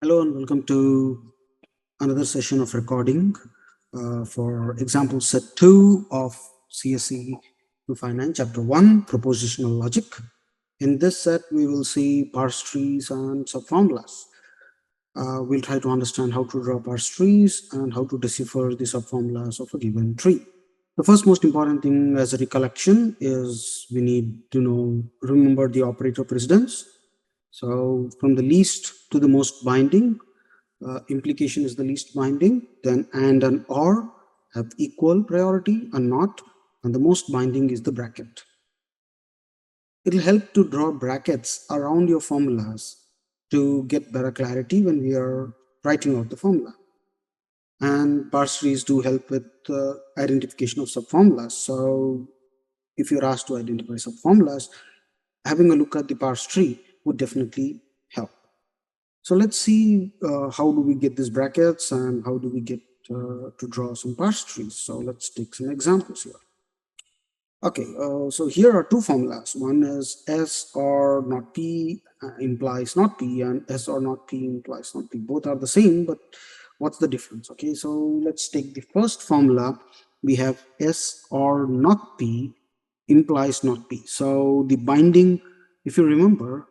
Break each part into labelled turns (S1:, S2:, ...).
S1: Hello and welcome to another session of recording for example set 2 of CSE259 chapter 1 propositional logic. In this set we will see parse trees and subformulas. We'll try to understand how to draw parse trees and how to decipher the subformulas of a given tree. The first most important thing as a recollection is we need to remember the operator precedence. So from the least to the most binding, implication is the least binding, then and or have equal priority and not, and the most binding is the bracket. It'll help to draw brackets around your formulas to get better clarity when we are writing out the formula. And parse trees do help with identification of subformulas. So if you're asked to identify subformulas, having a look at the parse tree would definitely help. So let's see how do we get these brackets and how do we get to draw some parse trees. So let's take some examples here. Okay, so here are two formulas. One is S or not P implies not P, and S or not P implies not P. Both are the same, but what's the difference? Okay, so let's take the first formula. We have S or not P implies not P. So the binding, if you remember,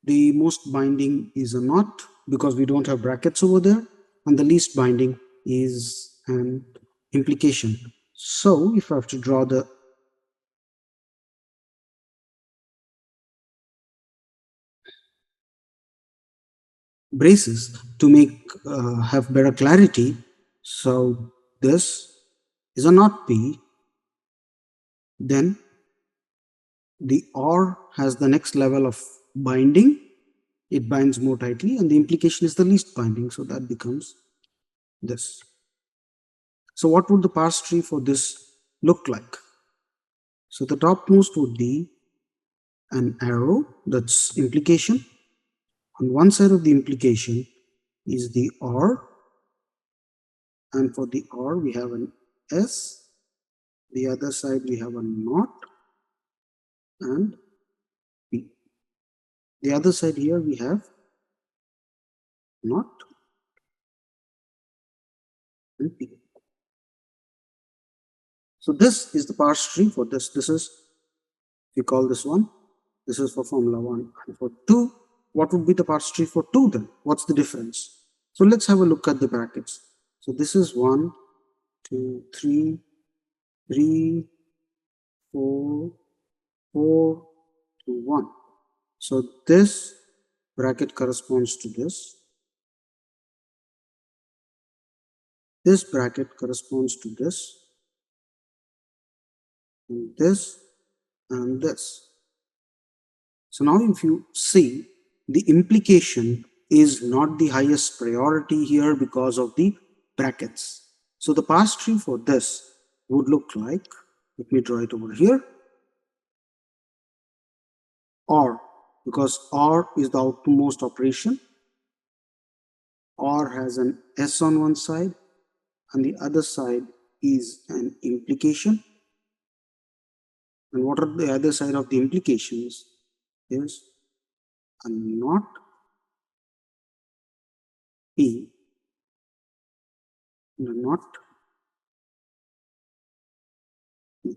S1: the most binding is a not because we don't have brackets over there, and the least binding is an implication. So if I have to draw the braces to make have better clarity, so this is a not P, then the or has the next level of binding. It binds more tightly, and the implication is the least binding, so that becomes this. So what would the parse tree for this look like? So the topmost would be an arrow, that's implication. On one side of the implication is the or, and for the or we have an S. The other side we have a not and P. The other side here we have not and P. So this is the parse tree for this. This is, we call this one, this is for formula 1. And for 2, what would be the parse tree for 2 then? What's the difference? So let's have a look at the brackets. So this is 1, 2, 3, 3, 4, 4 to 1. So this bracket corresponds to this. This bracket corresponds to this, and this, and this. So now if you see, the implication is not the highest priority here because of the brackets. So the parse tree for this would look like, let me draw it over here, or, because or is the outermost operation, or has an S on one side and the other side is an implication. And what are the other side of the implications is a not P and a not P.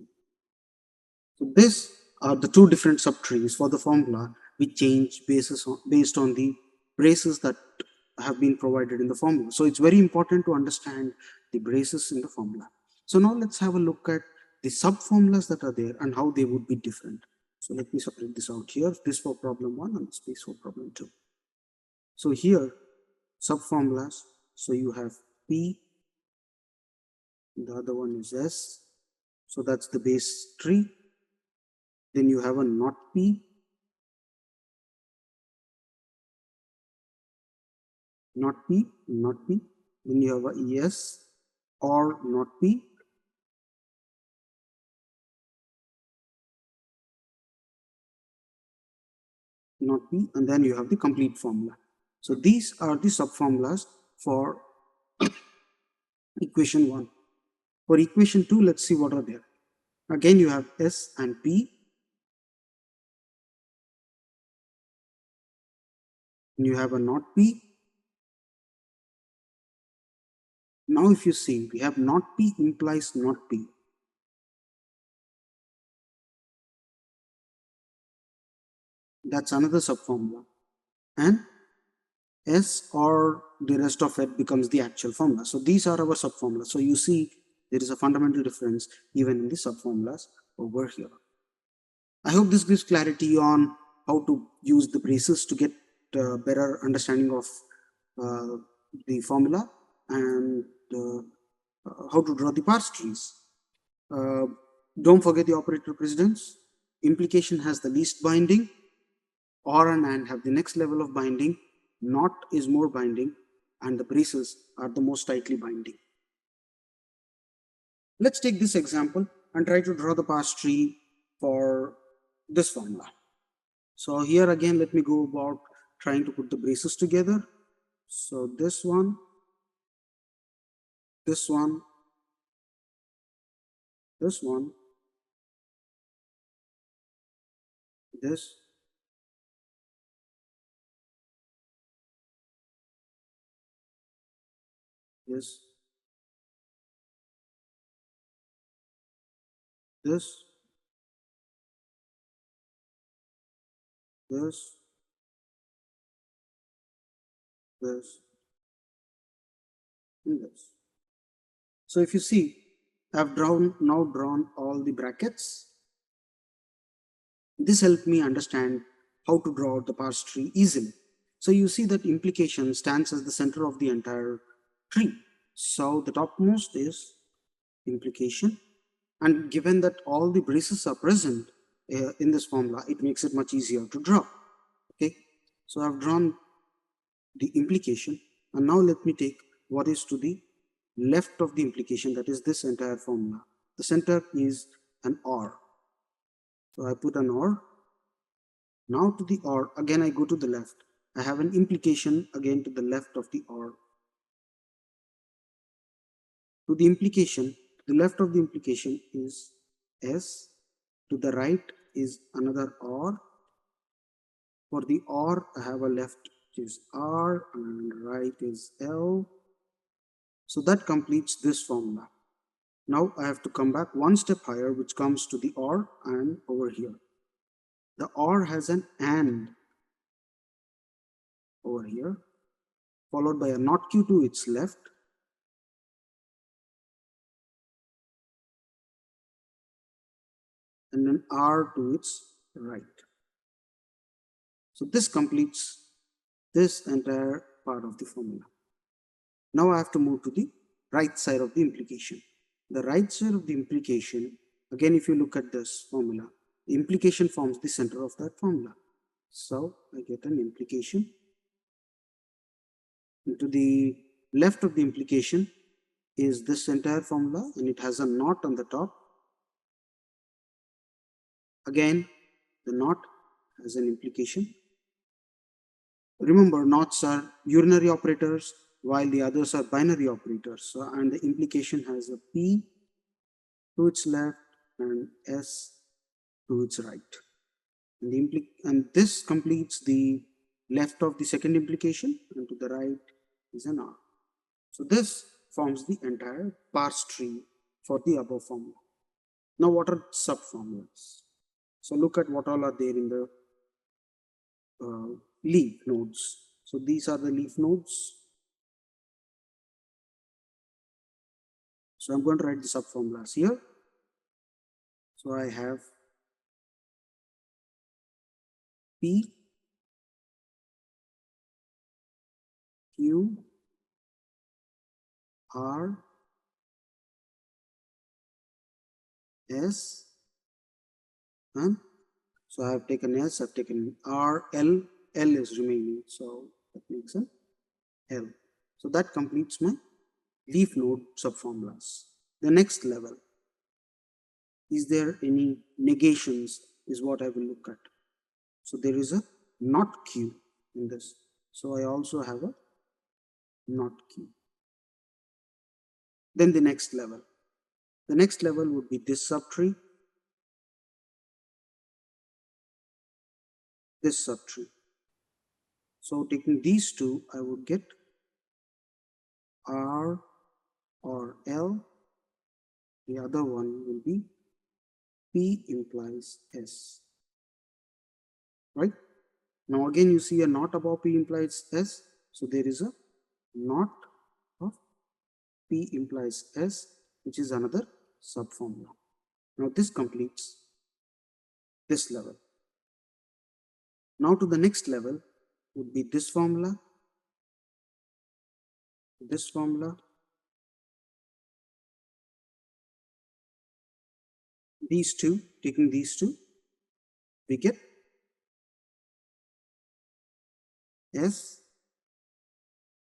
S1: So these are the two different subtrees for the formula. We change based on the braces that have been provided in the formula. So it's very important to understand the braces in the formula. So now let's have a look at the subformulas that are there and how they would be different. So let me separate this out here. This for problem 1 and this for problem 2. So here, subformulas. So you have P, the other one is S. So that's the base tree. Then you have a not P, not P, not P. Then you have a ES or not P. Not P, and then you have the complete formula. So these are the subformulas for equation 1. For equation 2, let's see what are there. Again, you have S and P. And you have a not P. Now if you see, we have not P implies not P. That's another subformula. And S or the rest of it becomes the actual formula. So these are our subformulas. So you see there is a fundamental difference even in the subformulas over here. I hope this gives clarity on how to use the braces to get better understanding of uh, the formula and how to draw the parse trees. Uh, don't forget the operator precedence. Implication has the least binding. Or and have the next level of binding. Not is more binding, and the braces are the most tightly binding. Let's take this example and try to draw the parse tree for this formula. So here again, let me go about trying to put the braces together. So this one, this one, this one, this, this, this, this, this, and this. So if you see, I've now drawn all the brackets. This helped me understand how to draw out the parse tree easily. So you see that implication stands as the center of the entire tree. So the topmost is implication, and given that all the braces are present in this formula, it makes it much easier to draw. Okay, so I've drawn the implication, and now let me take what is to the left of the implication, that is this entire formula. The center is an or, so I put an or. Now to the or, again I go to the left. I have an implication again to the left of the or. To the implication, to the left of the implication is S. To the right is another or. For the or, I have a left which is R and right is L. So that completes this formula. Now I have to come back one step higher, which comes to the or and over here. The or has an and over here, followed by a not Q to its left, and an R to its right. So this completes this entire part of the formula. Now I have to move to the right side of the implication. The right side of the implication, again if you look at this formula, the implication forms the center of that formula. So I get an implication. And to the left of the implication is this entire formula, and it has a knot on the top. Again, the knot has an implication. Remember, knots are urinary operators while the others are binary operators. So, and the implication has a P to its left and S to its right. And this completes the left of the second implication, and to the right is an R. So this forms the entire parse tree for the above formula. Now what are subformulas? So look at what all are there in the leaf nodes. So these are the leaf nodes. So I'm going to write the subformulas here. So I have P, Q, R, S, and so I have taken S, I've taken R, L, L is remaining. So that makes an L. So that completes my leaf node subformulas. The next level, is there any negations, is what I will look at. So there is a not Q in this. So I also have a not Q. Then the next level. The next level would be this subtree, this subtree. So taking these two, I would get R or L. The other one will be P implies S, right? Now again you see a not above P implies S, so there is a not of P implies S, which is another subformula. Now this completes this level. Now to the next level would be this formula, these two, taking these two, we get S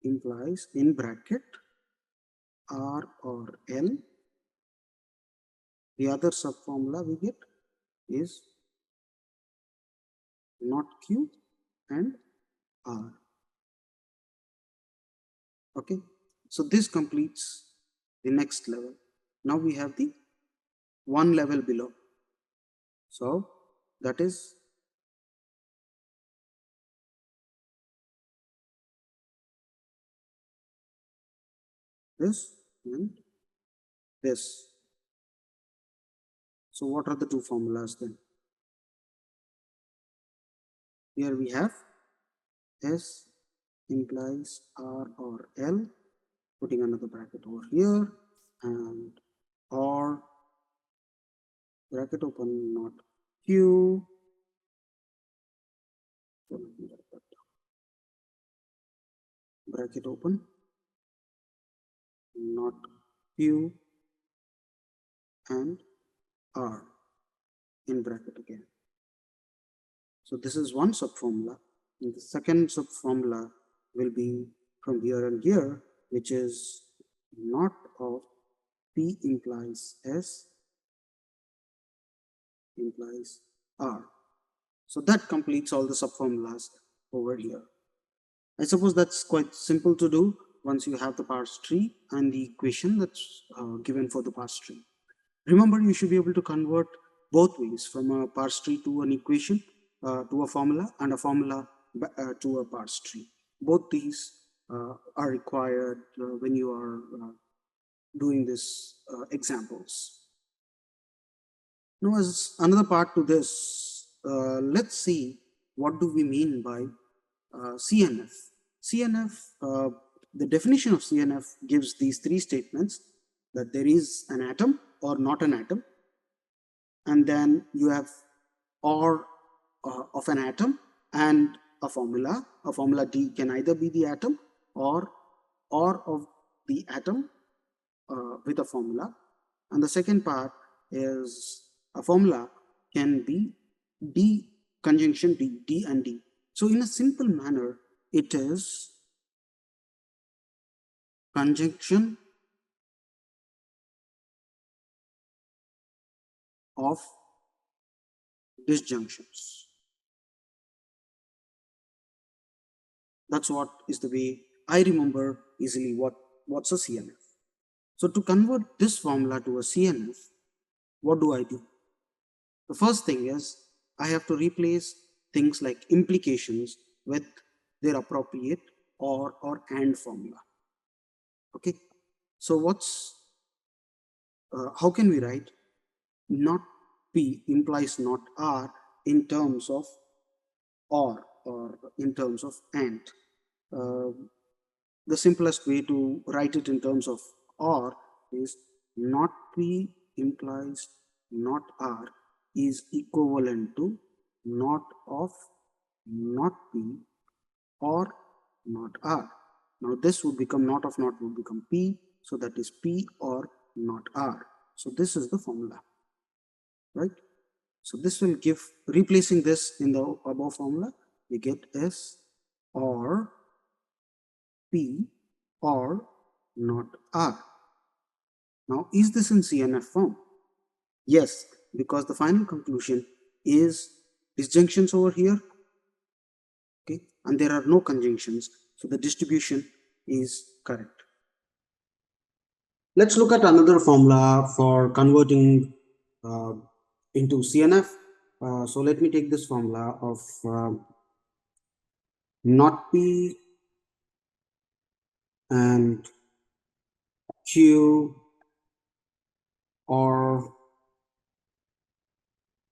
S1: implies in bracket R or L. The other subformula we get is not Q and R. Okay, so this completes the next level. Now we have the one level below. So that is this and this. So what are the two formulas then? Here we have S implies R or L, putting another bracket over here, and or bracket open not Q. So let me write that down. Bracket open not Q and R in bracket again. So this is one subformula, and the second subformula will be from here and here, which is not of P implies S implies R. So that completes all the subformulas over here. I suppose that's quite simple to do once you have the parse tree and the equation that's given for the parse tree. Remember, you should be able to convert both ways, from a parse tree to an equation, to a formula, and a formula to a parse tree. Both these are required when you are doing these examples. Now, as another part to this, let's see what do we mean by CNF. CNF, the definition of CNF gives these three statements: that there is an atom or not an atom, and then you have or of an atom and a formula. A formula D can either be the atom or of the atom with a formula. And the second part is a formula can be D conjunction D and D. So in a simple manner, it is conjunction of disjunctions. That's what is the way I remember easily what's a CNF. So to convert this formula to a CNF, what do I do? The first thing is I have to replace things like implications with their appropriate or and formula. Okay, so how can we write not P implies not R in terms of or in terms of and? The simplest way to write it in terms of or is not P implies not R is equivalent to not of not P or not R. Now this would become not of not would become P, so that is P or not R. So this is the formula, right? So this will give, replacing this in the above formula, we get S or P or not R. Now, is this in CNF form? Yes, because the final conclusion is disjunctions over here, okay, and there are no conjunctions, so the distribution is correct. Let's look at another formula for converting into CNF. So let me take this formula of not P and Q, or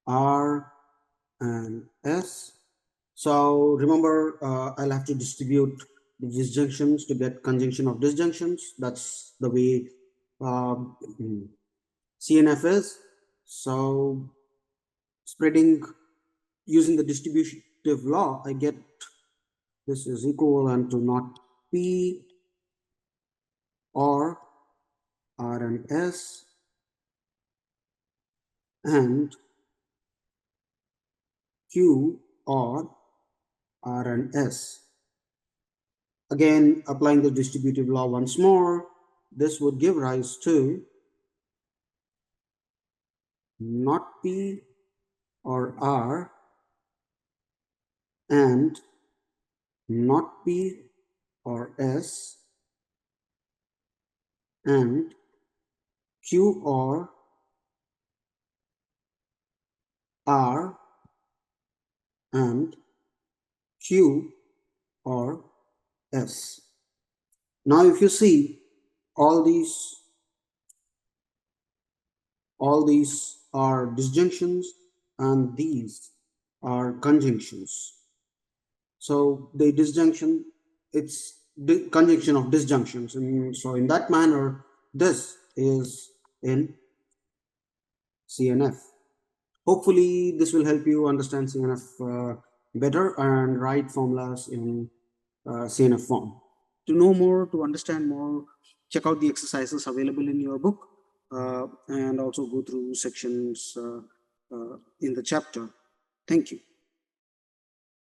S1: R, and S. So remember, I'll have to distribute the disjunctions to get conjunction of disjunctions. That's the way um, CNF is. So spreading using the distributive law, I get this is equivalent to not P or R and S and Q or R and S. Again, applying the distributive law once more, this would give rise to not P or R and not P or S and Q or R and Q or S. Now if you see all these are disjunctions and these are conjunctions. So the disjunction, it's conjunction of disjunctions, and so in that manner this is in CNF. Hopefully this will help you understand CNF better and write formulas in CNF form. To know more, to understand more, check out the exercises available in your book and also go through sections in the chapter. Thank you.